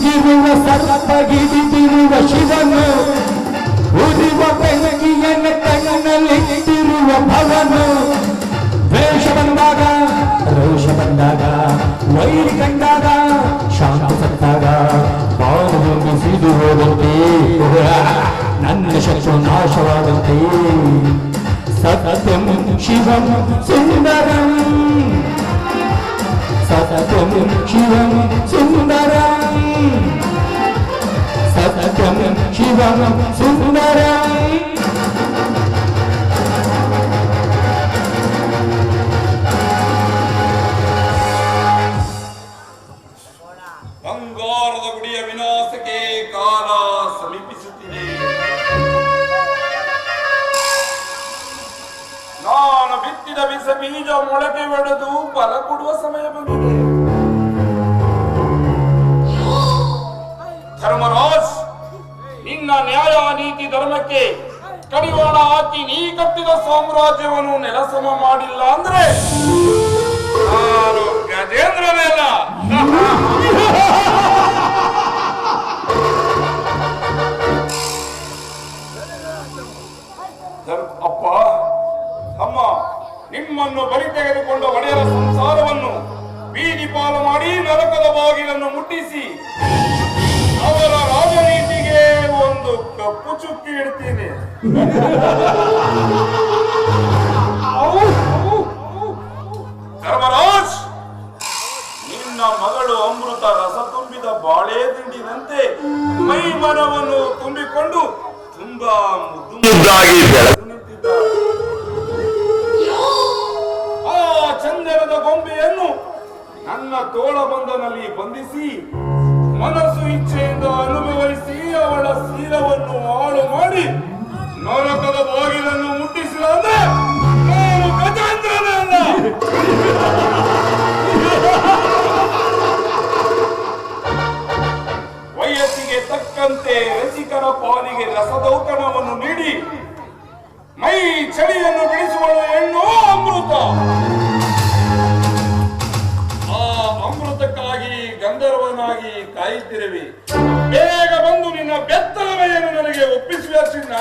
ನುಗ್ಗಿರುವ ಸರ್ಪಗಿಡಿದಿರುವ ಶಿವನು ಉರಿವ ಬೆಂಕಿಯನ್ನು ಕಣ್ಣಲ್ಲಿಟ್ಟಿರುವ ಭವನು ದ್ವೇಷ ಬಂದಾಗ ರೋಷ ಬಂದಾಗ ವೈರಿ ಕಂಡಾಗ ಶಾಂತ ಸತ್ತಾಗ ಬಾವು ಬಿಸಿದು ಹೋದಂತೆ ನನ್ನ ಶತ್ರು ನಾಶವಾದಂತೆ ಸತ್ಯಂ ಶಿವಂ ಸುಂದರಂ ಸತ್ಯಂ ಶಿವಂ ಸುಂದರಂ ಸತ್ಯಂ ಶಿವಂ ಸುಂದರಂ ಬಂಗಾರದ ಗುಡಿಯ ವಿನಾಶಕ್ಕೆ ಕಾಲ ಸಮೀಪಿಸುತ್ತಿದೆ. ನಾನು ಬಿತ್ತಿದ ಬಿಸ ಬೀಜ ಮೊಳಕೆ ಒಡೆದು ಫಲ ಕೊಡುವ ಸಮಯ ಬಂದಿದೆ. ಧರ್ಮರಾಜ್, ನಿನ್ನ ನ್ಯಾಯ ನೀತಿ ಧರ್ಮಕ್ಕೆ ಕಡಿವಾಣ ಹಾಕಿ ನೀ ಕಟ್ಟಿದ ಸಾಮ್ರಾಜ್ಯವನ್ನು ನೆಲಸಮ ಮಾಡಿಲ್ಲ ಅಂದ್ರೆ ನಾನು ಗಜೇಂದ್ರನೇನ. ಅಪ್ಪ ಅಮ್ಮ, ನಿಮ್ಮನ್ನು ಬಲಿ ತೆಗೆದುಕೊಂಡ ಒಡೆಯರ ಸಂಸಾರವನ್ನು ಬೀದಿ ಪಾಲು ಮಾಡಿ ನರಕದ ಬಾಗಿಲನ್ನು ಮುಟ್ಟಿಸಿ ಅವರ ರಾಜನೀತಿಗೆ ಒಂದು ಕಪ್ಪು ಚುಕ್ಕಿ ಇಡ್ತೀನಿ. ಧರ್ಮರಾಜ್, ನಿನ್ನ ಮಗಳು ಅಮೃತ ರಸ ತುಂಬಿದ ಬಾಳೆ ದಿಂಡಿನಂತೆ ಮೈ ಮನವನ್ನು ತುಂಬಿಕೊಂಡು ತುಂಬಾ ಮುದ್ದಾಗಿ ನಿಂತಿದ್ದಾಳೆ. ಆ ಚಂದನದ ಗೊಂಬೆಯನ್ನು ನನ್ನ ತೋಳಬಂಧನಲ್ಲಿ ಬಂಧಿಸಿ ಮನಸ್ಸು ಇಚ್ಛೆಯಿಂದ ಅನುಭವಿಸಿ ಅವಳ ಶೀಲವನ್ನು ಹಾಳು ಮಾಡಿ ನರಕದ ಬಾಗಿಲನ್ನು ಮುಟ್ಟಿಸಿದ ಅಂದ್ರೆ ನಾನು ಗಜೇಂದ್ರನಲ್ಲ. ವಯಸ್ಸಿಗೆ ತಕ್ಕಂತೆ ರಸಿಕರ ಪಾಲಿಗೆ ರಸದೌತಣವನ್ನು ನೀಡಿ ಮೈ ಚಳಿಯನ್ನು ಬಿಡಿಸುವಳು ಹೆಣ್ಣು ಅಮೃತ. ಆ ಅಮೃತಕ್ಕಾಗಿ ಗಂಧರ್ವನಾಗಿ ಕಾಯುತ್ತಿರುವೆ. ಬೇಗ ಬಂದು ನಿನ್ನ ಬೆತ್ತಲವೆಯನ್ನು ನನಗೆ ಒಪ್ಪಿಸುವ ಚಿನ್ನ.